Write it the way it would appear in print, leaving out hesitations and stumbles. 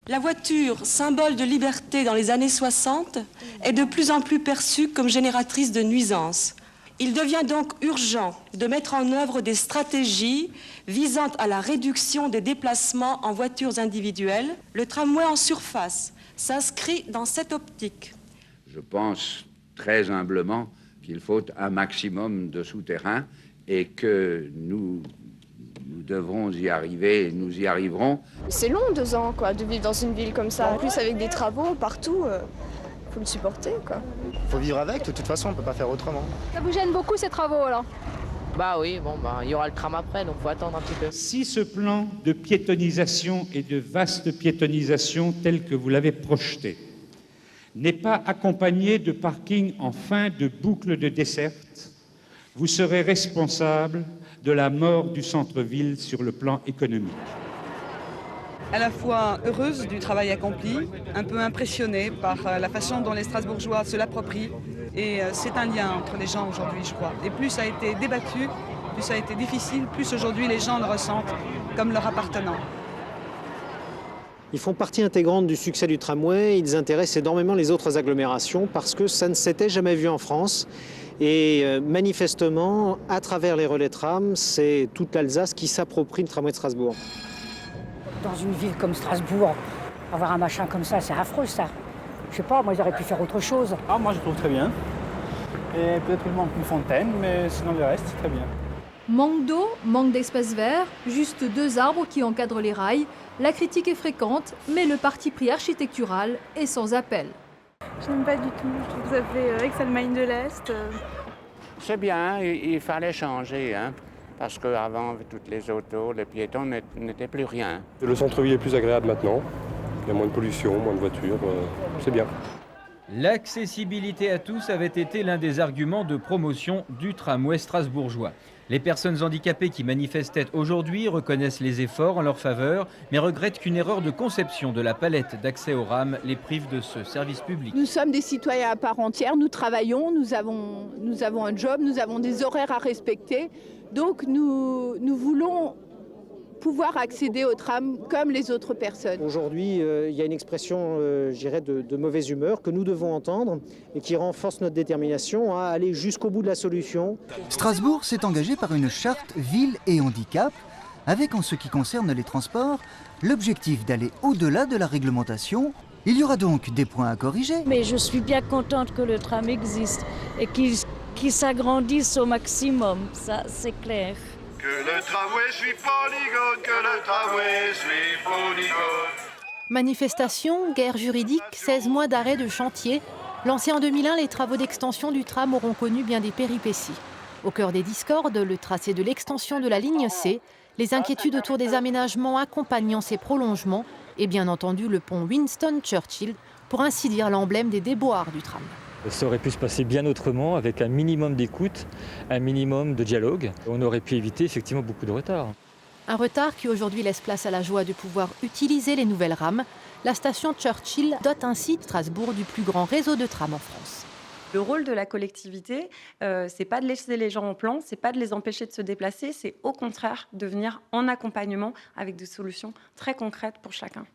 La voiture, symbole de liberté dans les années 60, est de plus en plus perçue comme génératrice de nuisances. Il devient donc urgent de mettre en œuvre des stratégies visant à la réduction des déplacements en voitures individuelles. Le tramway en surface s'inscrit dans cette optique. Je pense très humblement qu'il faut un maximum de souterrain et que nous devrons y arriver et nous y arriverons. C'est long 2 ans quoi, de vivre dans une ville comme ça. En plus avec des travaux partout, faut le supporter quoi. Faut vivre avec, de toute façon on peut pas faire autrement. Ça vous gêne beaucoup ces travaux alors? Bah oui, il y aura le tram après, donc faut attendre un petit peu. Si ce plan de piétonisation et de vaste piétonisation tel que vous l'avez projeté n'est pas accompagné de parking en fin de boucle de desserte, vous serez responsable de la mort du centre-ville sur le plan économique. À la fois heureuse du travail accompli, un peu impressionnée par la façon dont les Strasbourgeois se l'approprient. Et c'est un lien entre les gens aujourd'hui, je crois. Et plus ça a été débattu, plus ça a été difficile, plus aujourd'hui les gens le ressentent comme leur appartenant. Ils font partie intégrante du succès du tramway, ils intéressent énormément les autres agglomérations parce que ça ne s'était jamais vu en France. Et manifestement, à travers les relais tram, c'est toute l'Alsace qui s'approprie le tramway de Strasbourg. Dans une ville comme Strasbourg, avoir un machin comme ça, c'est affreux ça. Je sais pas, moi ils auraient pu faire autre chose. Ah moi je trouve très bien. Et peut-être il manque une fontaine, mais sinon le reste c'est très bien. Manque d'eau, manque d'espace vert, juste 2 arbres qui encadrent les rails. La critique est fréquente, mais le parti pris architectural est sans appel. Je n'aime pas du tout. Je trouve que ça fait Exalmagne de l'Est. C'est bien, il fallait changer, hein, parce qu'avant, avec toutes les autos, les piétons n'étaient plus rien. Le centre-ville est plus agréable maintenant. Il y a moins de pollution, moins de voitures. C'est bien. L'accessibilité à tous avait été l'un des arguments de promotion du tramway strasbourgeois. Les personnes handicapées qui manifestaient aujourd'hui reconnaissent les efforts en leur faveur, mais regrettent qu'une erreur de conception de la palette d'accès aux rames les prive de ce service public. Nous sommes des citoyens à part entière, nous travaillons, nous avons un job, nous avons des horaires à respecter. Donc nous voulons pouvoir accéder au tram comme les autres personnes. Aujourd'hui, il y a une expression, je dirais, de mauvaise humeur que nous devons entendre et qui renforce notre détermination à aller jusqu'au bout de la solution. Strasbourg s'est engagé par une charte ville et handicap, avec en ce qui concerne les transports, l'objectif d'aller au-delà de la réglementation. Il y aura donc des points à corriger. Mais je suis bien contente que le tram existe et qu'il s'agrandisse au maximum, ça c'est clair. Que le tramway suit polygone, que le tramway suit polygone. Manifestation, guerre juridique, 16 mois d'arrêt de chantier. Lancés en 2001, les travaux d'extension du tram auront connu bien des péripéties. Au cœur des discordes, le tracé de l'extension de la ligne C, les inquiétudes autour des aménagements accompagnant ces prolongements et bien entendu le pont Winston Churchill, pour ainsi dire l'emblème des déboires du tram. Ça aurait pu se passer bien autrement, avec un minimum d'écoute, un minimum de dialogue. On aurait pu éviter effectivement beaucoup de retard. Un retard qui aujourd'hui laisse place à la joie de pouvoir utiliser les nouvelles rames. La station Churchill dote ainsi Strasbourg du plus grand réseau de trams en France. Le rôle de la collectivité, c'est pas de laisser les gens en plan, c'est pas de les empêcher de se déplacer, c'est au contraire de venir en accompagnement avec des solutions très concrètes pour chacun.